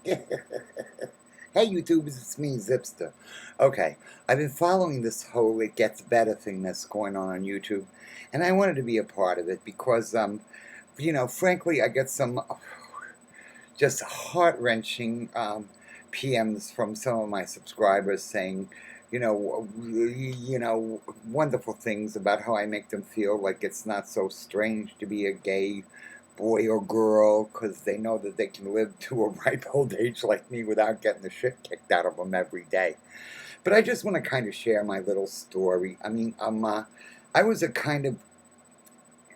Hey YouTubers, it's me, Zipster. Okay, I've been following this whole It Gets Better thing that's going on YouTube, and I wanted to be a part of it because, frankly, I get some just heart-wrenching PMs from some of my subscribers saying, wonderful things about how I make them feel like it's not so strange to be a gay boy or girl because they know that they can live to a ripe old age like me without getting the shit kicked out of them every day. But I just want to kind of share my little story. I was a kind of,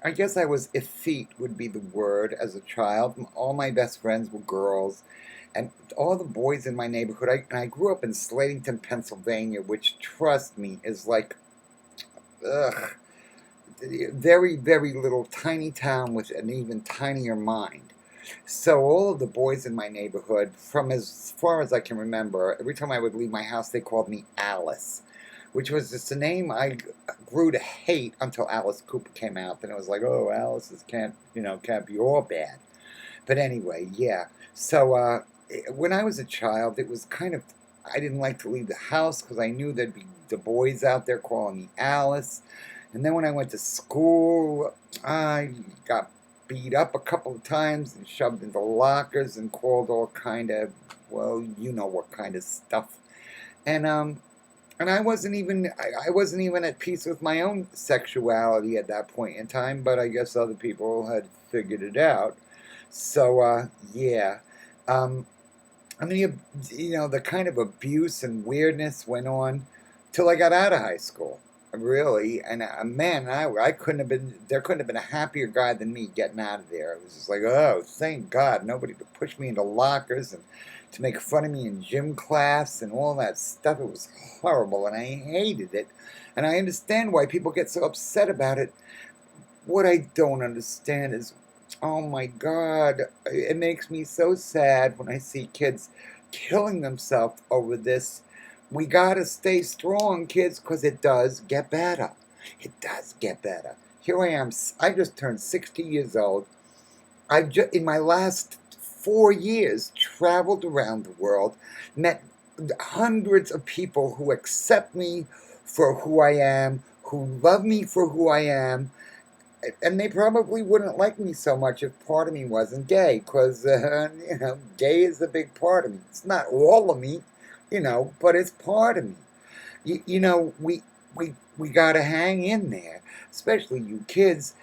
I guess I was effete would be the word as a child. All my best friends were girls, and all the boys in my neighborhood. I grew up in Slatington, Pennsylvania, which, trust me, is like, ugh, very, very little tiny town with an even tinier mind. So all of the boys in my neighborhood, from as far as I can remember, every time I would leave my house, they called me Alice, which was just a name I grew to hate until Alice Cooper came out. Then it was like, oh, Alice's can't be all bad. But anyway, yeah. So when I was a child, it was kind of, I didn't like to leave the house because I knew there'd be the boys out there calling me Alice. And then when I went to school, I got beat up a couple of times and shoved into lockers and called all kind of, well, you know what kind of stuff. And I wasn't even at peace with my own sexuality at that point in time, but I guess other people had figured it out. So yeah. Um, the kind of abuse and weirdness went on till I got out of high school, really. And man, I couldn't have been, there couldn't have been a happier guy than me getting out of there. It was just like, oh, thank God, nobody to push me into lockers and to make fun of me in gym class and all that stuff. It was horrible, and I hated it. And I understand why people get so upset about it. What I don't understand is, oh my God, it makes me so sad when I see kids killing themselves over this. We gotta stay strong, kids, because it does get better. It does get better. Here I am. I just turned 60 years old. In my last 4 years, traveled around the world, met hundreds of people who accept me for who I am, who love me for who I am, and they probably wouldn't like me so much if part of me wasn't gay, because, gay is a big part of me. It's not all of me, but it's part of me. We got to hang in there, especially you kids.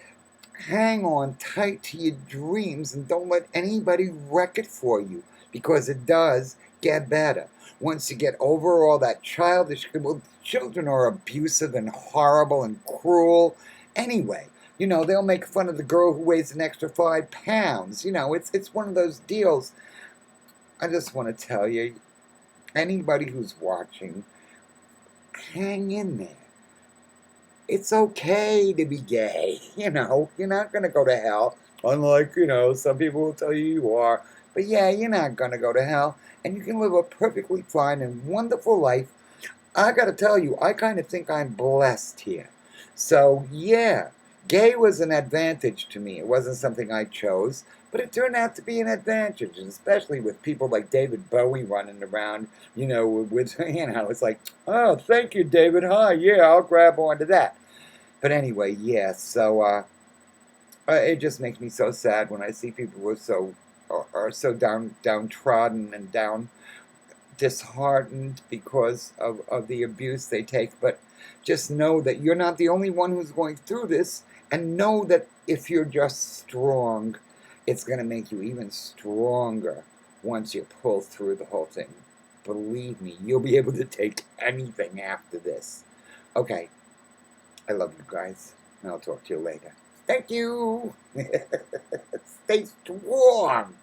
Hang on tight to your dreams and don't let anybody wreck it for you, because it does get better. Once you get over all that childish, well, children are abusive and horrible and cruel anyway. They'll make fun of the girl who weighs an extra 5 pounds. It's one of those deals. I just want to tell you, anybody who's watching, hang in there. It's okay to be gay. You're not going to go to hell. Unlike, some people will tell you you are. But yeah, you're not going to go to hell. And you can live a perfectly fine and wonderful life. I got to tell you, I kind of think I'm blessed here. So yeah. Gay was an advantage to me. It wasn't something I chose, but it turned out to be an advantage, and especially with people like David Bowie running around, it's like, oh, thank you, David. Hi, yeah, I'll grab onto that. But anyway, yeah, so it just makes me so sad when I see people who are so downtrodden and disheartened because of the abuse they take. But just know that you're not the only one who's going through this, and know that if you're just strong, it's going to make you even stronger once you pull through the whole thing. Believe me, you'll be able to take anything after this. Okay, I love you guys, and I'll talk to you later. Thank you! Stay strong!